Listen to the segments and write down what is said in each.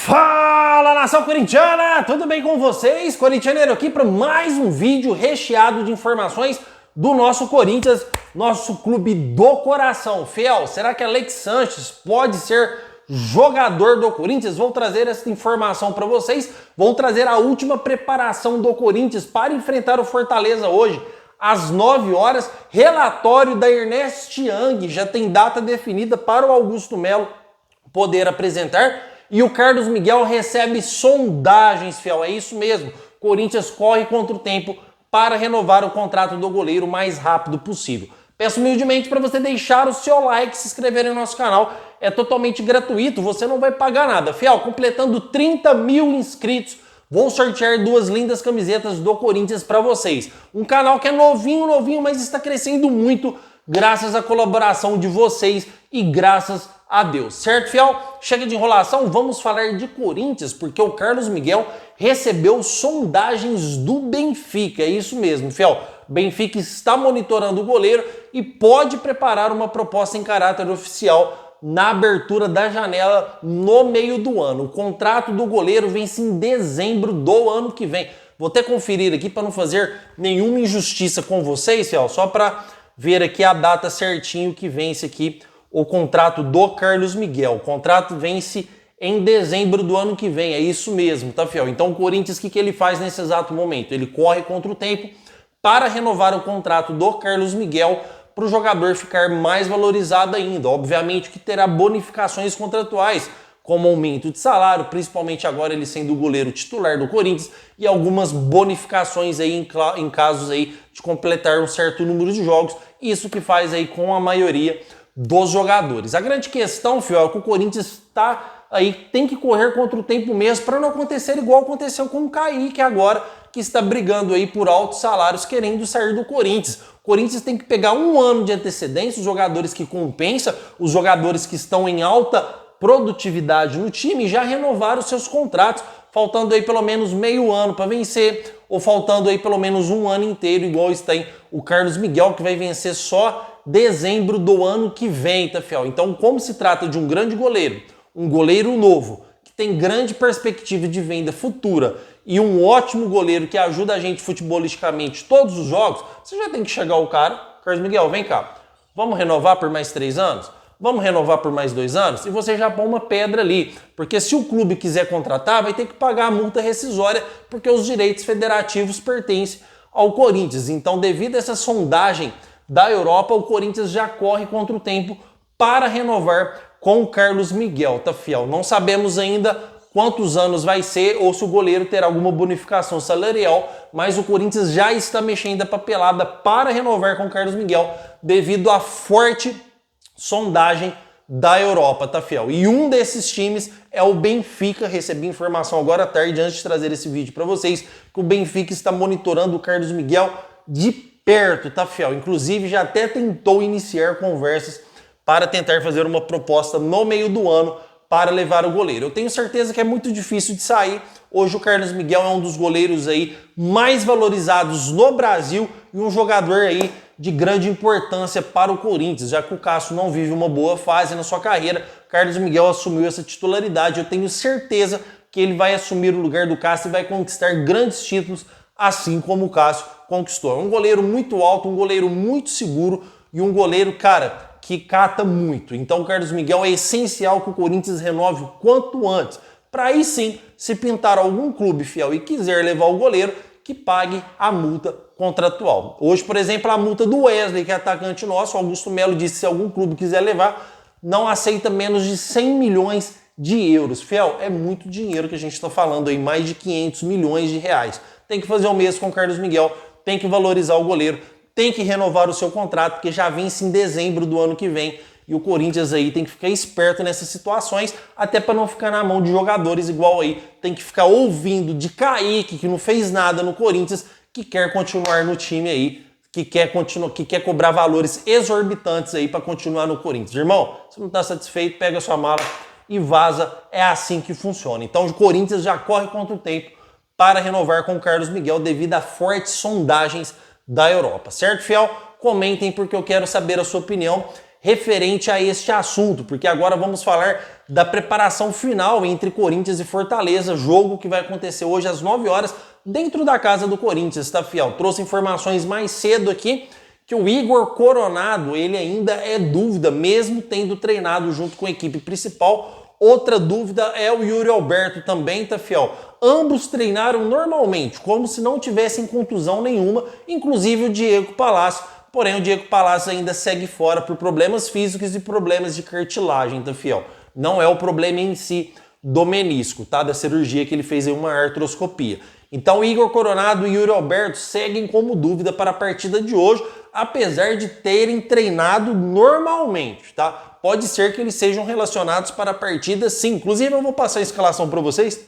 Fala, nação corintiana! Tudo bem com vocês? Corintianeiro aqui para mais um vídeo recheado de informações do nosso Corinthians, nosso clube do coração. Fiel, será que Alex Sanches pode ser jogador do Corinthians? Vou trazer essa informação para vocês. Vou trazer a última preparação do Corinthians para enfrentar o Fortaleza hoje, às 9 horas. Relatório da Ernest Young, já tem data definida para o Augusto Melo poder apresentar. E o Carlos Miguel recebe sondagens, Fiel. É isso mesmo. Corinthians corre contra o tempo para renovar o contrato do goleiro o mais rápido possível. Peço humildemente para você deixar o seu like, se inscrever no nosso canal. É totalmente gratuito, você não vai pagar nada. Fiel, completando 30 mil inscritos, vou sortear 2 lindas camisetas do Corinthians para vocês. Um canal que é novinho, mas está crescendo muito graças à colaboração de vocês e graças a Deus. Certo, Fiel? Chega de enrolação, vamos falar de Corinthians, porque o Carlos Miguel recebeu sondagens do Benfica. É isso mesmo, Fiel. Benfica está monitorando o goleiro e pode preparar uma proposta em caráter oficial na abertura da janela no meio do ano. O contrato do goleiro vence em dezembro do ano que vem. Vou até conferir aqui para não fazer nenhuma injustiça com vocês, Fiel, só para ver aqui a data certinho que vence aqui o contrato do Carlos Miguel. O contrato vence em dezembro do ano que vem, é isso mesmo, tá, Fiel? Então o Corinthians, o que ele faz nesse exato momento? Ele corre contra o tempo para renovar o contrato do Carlos Miguel para o jogador ficar mais valorizado ainda. Obviamente que terá bonificações contratuais, como aumento de salário, principalmente agora ele sendo o goleiro titular do Corinthians, e algumas bonificações aí em casos aí de completar um certo número de jogos, isso que faz aí com a maioria dos jogadores. A grande questão, Fiel, é que o Corinthians está aí, tem que correr contra o tempo mesmo para não acontecer igual aconteceu com o Kaique agora, que está brigando aí por altos salários, querendo sair do Corinthians. O Corinthians tem que pegar um ano de antecedência, os jogadores que compensam, os jogadores que estão em alta produtividade no time, já renovar os seus contratos, faltando aí pelo menos meio ano para vencer, ou faltando aí pelo menos um ano inteiro, igual está aí o Carlos Miguel, que vai vencer só dezembro do ano que vem, tá, Fiel? Então, como se trata de um grande goleiro, um goleiro novo, que tem grande perspectiva de venda futura e um ótimo goleiro que ajuda a gente futebolisticamente todos os jogos, você já tem que chegar o cara, Carlos Miguel, vem cá, vamos renovar por mais 3 anos? Vamos renovar por mais 2 anos? E você já põe uma pedra ali, porque se o clube quiser contratar, vai ter que pagar a multa rescisória, porque os direitos federativos pertencem ao Corinthians. Então, devido a essa sondagem da Europa, o Corinthians já corre contra o tempo para renovar com o Carlos Miguel, tá, Fiel? Não sabemos ainda quantos anos vai ser ou se o goleiro terá alguma bonificação salarial, mas o Corinthians já está mexendo a papelada para renovar com o Carlos Miguel devido à forte sondagem da Europa, tá, Fiel? E um desses times é o Benfica. Recebi informação agora à tarde, antes de trazer esse vídeo para vocês, que o Benfica está monitorando o Carlos Miguel de perto, tá, Fiel? Inclusive já até tentou iniciar conversas para tentar fazer uma proposta no meio do ano para levar o goleiro. Eu tenho certeza que é muito difícil de sair. Hoje o Carlos Miguel é um dos goleiros aí mais valorizados no Brasil e um jogador aí de grande importância para o Corinthians, já que o Cássio não vive uma boa fase na sua carreira. Carlos Miguel assumiu essa titularidade. Eu tenho certeza que ele vai assumir o lugar do Cássio e vai conquistar grandes títulos, assim como o Cássio conquistou. É um goleiro muito alto, um goleiro muito seguro e um goleiro, cara, que cata muito. Então o Carlos Miguel é essencial que o Corinthians renove o quanto antes, para aí sim, se pintar algum clube, Fiel, e quiser levar o goleiro, que pague a multa contratual. Hoje, por exemplo, a multa do Wesley, que é atacante nosso, o Augusto Melo disse que se algum clube quiser levar, não aceita menos de 100 milhões de euros. Fiel, é muito dinheiro que a gente está falando aí, mais de 500 milhões de reais. Tem que fazer o mesmo com o Carlos Miguel, tem que valorizar o goleiro, tem que renovar o seu contrato, porque já vence em dezembro do ano que vem. E o Corinthians aí tem que ficar esperto nessas situações, até para não ficar na mão de jogadores igual aí. Tem que ficar ouvindo de Kaique, que não fez nada no Corinthians, que quer continuar no time aí, que quer cobrar valores exorbitantes aí para continuar no Corinthians. Irmão, se não está satisfeito, pega a sua mala e vaza. É assim que funciona. Então o Corinthians já corre contra o tempo para renovar com o Carlos Miguel devido a fortes sondagens da Europa. Certo, Fiel? Comentem porque eu quero saber a sua opinião referente a este assunto, porque agora vamos falar da preparação final entre Corinthians e Fortaleza, jogo que vai acontecer hoje às 9 horas, dentro da casa do Corinthians, tá, fiel? Trouxe informações mais cedo aqui, que o Igor Coronado, ele ainda é dúvida, mesmo tendo treinado junto com a equipe principal. Outra dúvida é o Yuri Alberto também, tá, fiel? Ambos treinaram normalmente, como se não tivessem contusão nenhuma, inclusive o Diego Palácio. Porém, o Diego Palácio ainda segue fora por problemas físicos e problemas de cartilagem, tá, fiel? Não é o problema em si do menisco, tá? Da cirurgia que ele fez em uma artroscopia. Então, Igor Coronado e Yuri Alberto seguem como dúvida para a partida de hoje, apesar de terem treinado normalmente, tá? Pode ser que eles sejam relacionados para a partida, sim. Inclusive, eu vou passar a escalação para vocês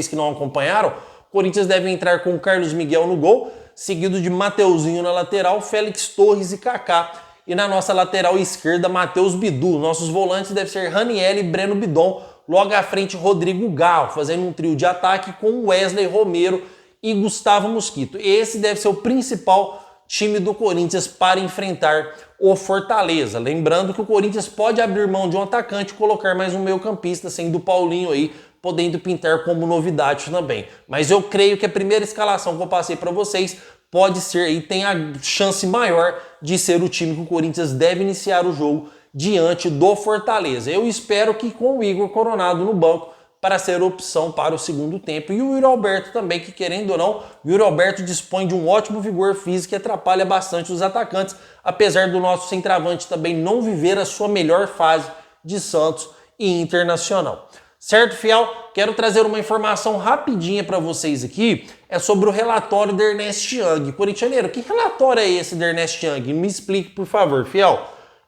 que não acompanharam. O Corinthians deve entrar com o Carlos Miguel no gol, seguido de Mateuzinho na lateral, Félix Torres e Kaká. E na nossa lateral esquerda, Matheus Bidu. Nossos volantes devem ser Raniel e Breno Bidon. Logo à frente, Rodrigo Galo, fazendo um trio de ataque com Wesley Romero e Gustavo Mosquito. Esse deve ser o principal time do Corinthians para enfrentar o Fortaleza. Lembrando que o Corinthians pode abrir mão de um atacante e colocar mais um meio-campista, sendo o Paulinho aí, podendo pintar como novidade também. Mas eu creio que a primeira escalação que eu passei para vocês pode ser e tem a chance maior de ser o time que o Corinthians deve iniciar o jogo diante do Fortaleza. Eu espero que com o Igor Coronado no banco para ser opção para o segundo tempo. E o Yuri Alberto também, que querendo ou não, o Yuri Alberto dispõe de um ótimo vigor físico e atrapalha bastante os atacantes, apesar do nosso centroavante também não viver a sua melhor fase de Santos e Internacional. Certo, fiel? Quero trazer uma informação rapidinha para vocês aqui, é sobre o relatório da Ernest Young. Corintianeiro, que relatório é esse da Ernest Young? Me explique, por favor, fiel.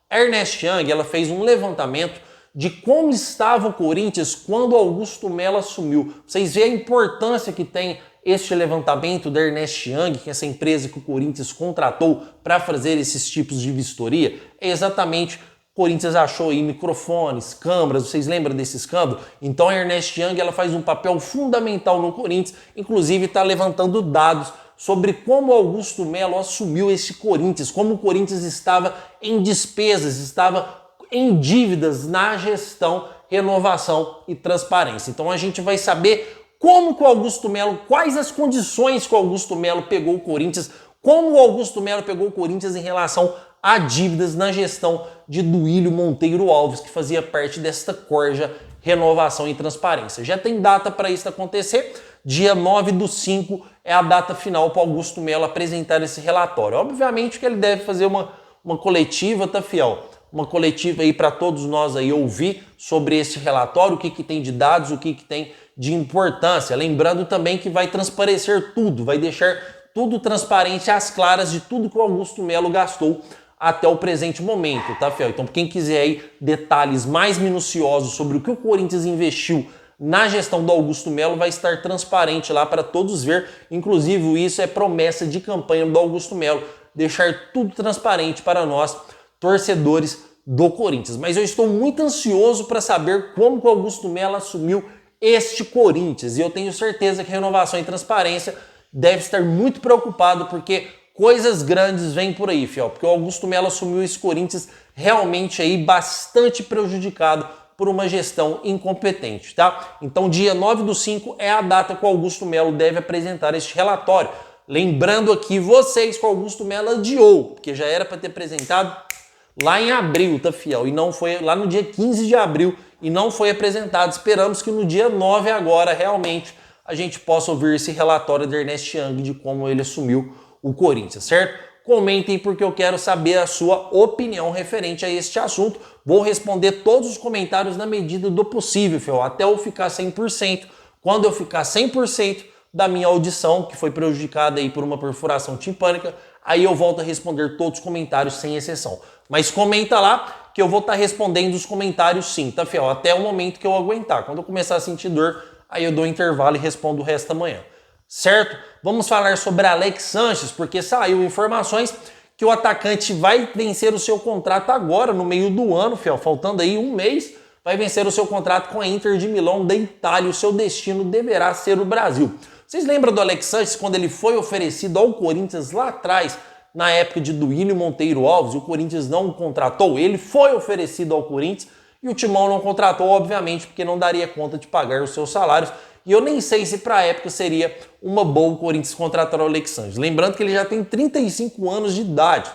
A Ernest Young, ela fez um levantamento de como estava o Corinthians quando Augusto Melo assumiu. Vocês veem a importância que tem este levantamento da Ernest Young, que é essa empresa que o Corinthians contratou para fazer esses tipos de vistoria? É exatamente, o Corinthians achou aí microfones, câmeras, vocês lembram desses câmeras? Então a Ernest Young, ela faz um papel fundamental no Corinthians, inclusive está levantando dados sobre como Augusto Melo assumiu esse Corinthians, como o Corinthians estava em despesas, estava em dívidas na gestão, renovação e transparência. Então a gente vai saber como que o Augusto Melo, quais as condições que o Augusto Melo pegou o Corinthians, como o Augusto Melo pegou o Corinthians em relação a dívidas na gestão de Duílio Monteiro Alves, que fazia parte desta corja renovação e transparência. Já tem data para isso acontecer, dia 9/5 é a data final para o Augusto Melo apresentar esse relatório. Obviamente que ele deve fazer uma coletiva, tá, fiel? Uma coletiva aí para todos nós aí ouvir sobre esse relatório, o que tem de dados, o que tem de importância. Lembrando também que vai transparecer tudo, vai deixar tudo transparente às claras de tudo que o Augusto Melo gastou até o presente momento, tá, fiel? Então, quem quiser aí detalhes mais minuciosos sobre o que o Corinthians investiu na gestão do Augusto Melo, vai estar transparente lá para todos ver. Inclusive, isso é promessa de campanha do Augusto Melo, deixar tudo transparente para nós, torcedores do Corinthians. Mas eu estou muito ansioso para saber como que o Augusto Melo assumiu este Corinthians. E eu tenho certeza que Renovação e Transparência deve estar muito preocupado, porque coisas grandes vêm por aí, fiel. Porque o Augusto Melo assumiu esse Corinthians realmente aí bastante prejudicado por uma gestão incompetente, tá? Então, dia 9/5 é a data que o Augusto Melo deve apresentar este relatório. Lembrando aqui vocês que o Augusto Melo adiou, porque já era para ter apresentado lá em abril, tá, fiel? E não foi lá no dia 15 de abril e não foi apresentado. Esperamos que no dia 9 agora realmente a gente possa ouvir esse relatório da Ernest Young de como ele assumiu o Corinthians, certo? Comentem porque eu quero saber a sua opinião referente a este assunto. Vou responder todos os comentários na medida do possível, fiel, até eu ficar 100%. Quando eu ficar 100% da minha audição, que foi prejudicada aí por uma perfuração timpânica, aí eu volto a responder todos os comentários sem exceção. Mas comenta lá que eu vou estar respondendo os comentários sim, tá, fiel? Até o momento que eu aguentar. Quando eu começar a sentir dor, aí eu dou um intervalo e respondo o resto amanhã. Certo? Vamos falar sobre Alex Sanches, porque saiu informações que o atacante vai vencer o seu contrato agora, no meio do ano, fiel, faltando aí um mês, vai vencer o seu contrato com a Inter de Milão da Itália. O seu destino deverá ser o Brasil. Vocês lembram do Alex Sanches quando ele foi oferecido ao Corinthians lá atrás, na época de Duílio Monteiro Alves, o Corinthians não o contratou, ele foi oferecido ao Corinthians e o Timão não contratou, obviamente, porque não daria conta de pagar os seus salários. E eu nem sei se para a época seria uma boa o Corinthians contratar o Alex Sánches. Lembrando que ele já tem 35 anos de idade.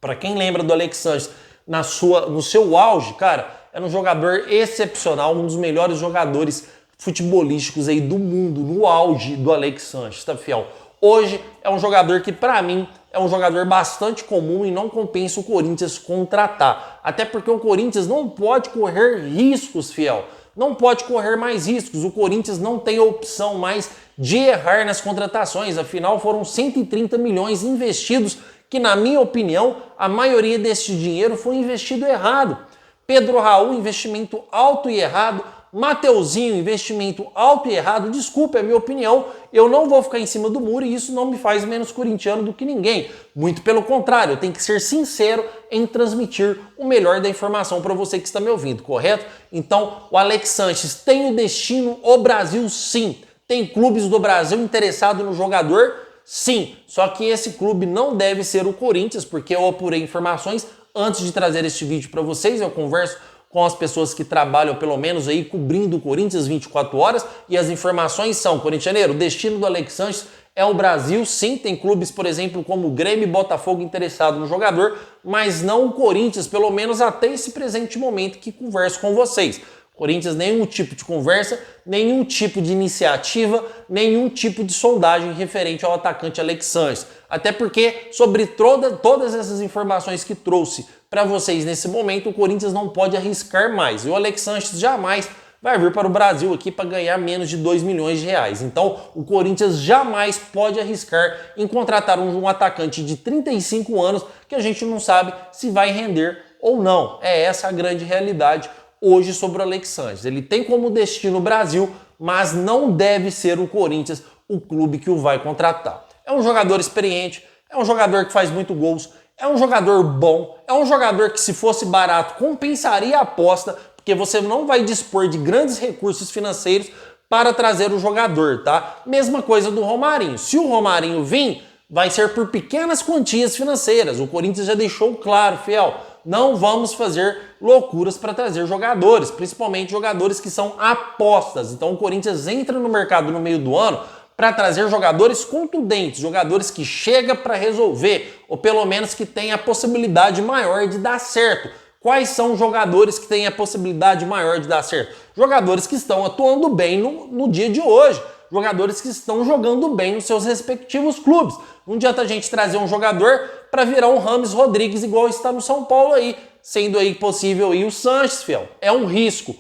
Para quem lembra do Alex Sánches no seu auge, cara, era um jogador excepcional, um dos melhores jogadores futebolísticos aí do mundo, no auge do Alex Sánches, tá, fiel? Hoje é um jogador que, para mim, é um jogador bastante comum e não compensa o Corinthians contratar. Até porque o Corinthians não pode correr riscos, fiel. Não pode correr mais riscos. O Corinthians não tem a opção mais de errar nas contratações. Afinal, foram 130 milhões investidos, que, na minha opinião, a maioria desse dinheiro foi investido errado. Pedro Raul, investimento alto e errado. Mateuzinho, investimento alto e errado. Desculpa, é a minha opinião. Eu não vou ficar em cima do muro e isso não me faz menos corintiano do que ninguém. Muito pelo contrário, eu tenho que ser sincero em transmitir o melhor da informação para você que está me ouvindo, correto? Então, o Alex Sánches tem o destino o Brasil, sim. Tem clubes do Brasil interessados no jogador, sim. Só que esse clube não deve ser o Corinthians, porque eu apurei informações antes de trazer este vídeo para vocês. Eu converso com as pessoas que trabalham pelo menos aí cobrindo o Corinthians 24 horas e as informações são, corintianeiro, o destino do Alex Sánches é o Brasil, sim, tem clubes, por exemplo, como o Grêmio e Botafogo interessado no jogador, mas não o Corinthians, pelo menos até esse presente momento que converso com vocês. Corinthians, nenhum tipo de conversa, nenhum tipo de iniciativa, nenhum tipo de sondagem referente ao atacante Alex Sánches. Até porque, sobre todas essas informações que trouxe para vocês nesse momento, o Corinthians não pode arriscar mais. E o Alex Sánches jamais vai vir para o Brasil aqui para ganhar menos de 2 milhões de reais. Então, o Corinthians jamais pode arriscar em contratar um atacante de 35 anos que a gente não sabe se vai render ou não. É essa a grande realidade hoje sobre o Alex Sánches. Ele tem como destino o Brasil, mas não deve ser o Corinthians o clube que o vai contratar. É um jogador experiente, é um jogador que faz muito gols, é um jogador bom, é um jogador que, se fosse barato, compensaria a aposta, porque você não vai dispor de grandes recursos financeiros para trazer o jogador, tá? Mesma coisa do Romarinho. Se o Romarinho vir, vai ser por pequenas quantias financeiras. O Corinthians já deixou claro, fiel, não vamos fazer loucuras para trazer jogadores, principalmente jogadores que são apostas. Então o Corinthians entra no mercado no meio do ano para trazer jogadores contundentes, jogadores que chegam para resolver, ou pelo menos que têm a possibilidade maior de dar certo. Quais são os jogadores que têm a possibilidade maior de dar certo? Jogadores que estão atuando bem no dia de hoje. Jogadores que estão jogando bem nos seus respectivos clubes. Não adianta a gente trazer um jogador para virar um Rames Rodrigues igual está no São Paulo aí, sendo aí possível aí o Sánches, fiel. É um risco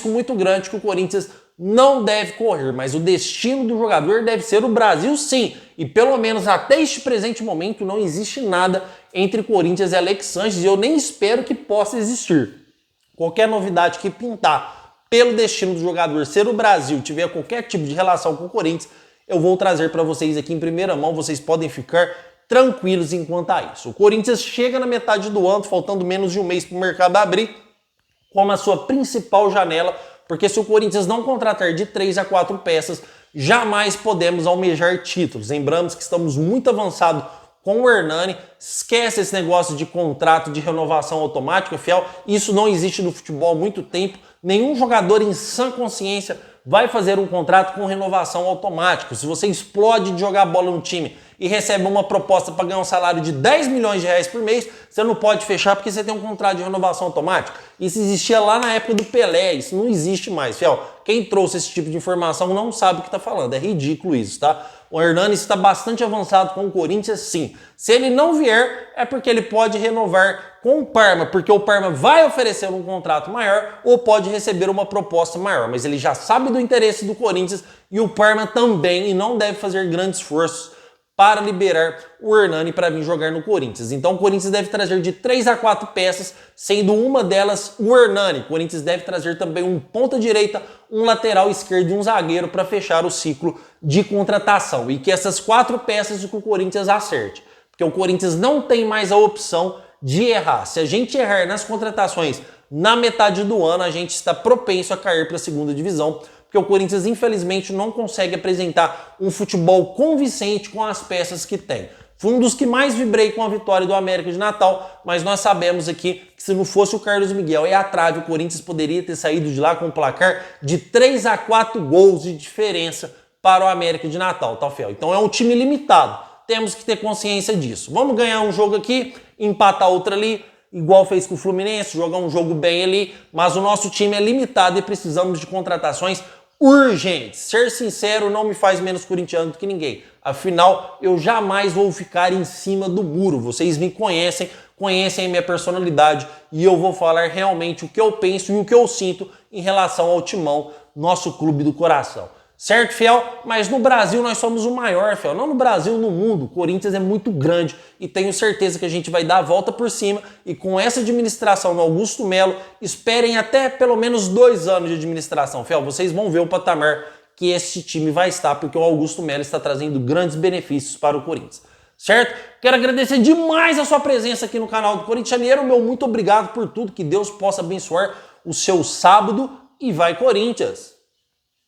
muito grande que o Corinthians não deve correr, mas o destino do jogador deve ser o Brasil, sim. E pelo menos até este presente momento não existe nada entre Corinthians e Alex Sánches e eu nem espero que possa existir. Qualquer novidade que pintar pelo destino do jogador ser o Brasil, tiver qualquer tipo de relação com o Corinthians, eu vou trazer para vocês aqui em primeira mão, vocês podem ficar tranquilos enquanto a isso. O Corinthians chega na metade do ano, faltando menos de um mês para o mercado abrir, como a sua principal janela, porque se o Corinthians não contratar de 3 a 4 peças, jamais podemos almejar títulos. Lembramos que estamos muito avançados com o Hernani, esquece esse negócio de contrato de renovação automática, fiel, isso não existe no futebol há muito tempo, nenhum jogador em sã consciência vai fazer um contrato com renovação automática. Se você explode de jogar bola no time e recebe uma proposta para ganhar um salário de 10 milhões de reais por mês, você não pode fechar porque você tem um contrato de renovação automática. Isso existia lá na época do Pelé, isso não existe mais, fiel. Quem trouxe esse tipo de informação não sabe o que está falando, é ridículo isso, tá? O Hernani está bastante avançado com o Corinthians, sim. Se ele não vier, é porque ele pode renovar com o Parma, porque o Parma vai oferecer um contrato maior ou pode receber uma proposta maior. Mas ele já sabe do interesse do Corinthians e o Parma também, e não deve fazer grandes esforços para liberar o Hernani para vir jogar no Corinthians. Então o Corinthians deve trazer de 3 a 4 peças, sendo uma delas o Hernani. O Corinthians deve trazer também um ponta direita, um lateral esquerdo e um zagueiro para fechar o ciclo de contratação. E que essas 4 peças o Corinthians acerte. Porque o Corinthians não tem mais a opção de errar. Se a gente errar nas contratações na metade do ano, a gente está propenso a cair para a segunda divisão, porque o Corinthians, infelizmente, não consegue apresentar um futebol convincente com as peças que tem. Fui um dos que mais vibrei com a vitória do América de Natal, mas nós sabemos aqui que se não fosse o Carlos Miguel e a trave, o Corinthians poderia ter saído de lá com um placar de 3-4 gols de diferença para o América de Natal, tá, Fel? Então é um time limitado, temos que ter consciência disso. Vamos ganhar um jogo aqui, empatar outro ali, igual fez com o Fluminense, jogar um jogo bem ali, mas o nosso time é limitado e precisamos de contratações urgentes. Ser sincero não me faz menos corintiano do que ninguém. Afinal, eu jamais vou ficar em cima do muro. Vocês me conhecem, conhecem a minha personalidade e eu vou falar realmente o que eu penso e o que eu sinto em relação ao Timão, nosso clube do coração. Certo, fiel? Mas no Brasil nós somos o maior, fiel. Não no Brasil, no mundo. O Corinthians é muito grande e tenho certeza que a gente vai dar a volta por cima e com essa administração do Augusto Melo, esperem até pelo menos 2 anos de administração, fiel. Vocês vão ver o patamar que esse time vai estar, porque o Augusto Melo está trazendo grandes benefícios para o Corinthians. Certo? Quero agradecer demais a sua presença aqui no canal do Corintianeiro. Meu muito obrigado por tudo. Que Deus possa abençoar o seu sábado e vai Corinthians!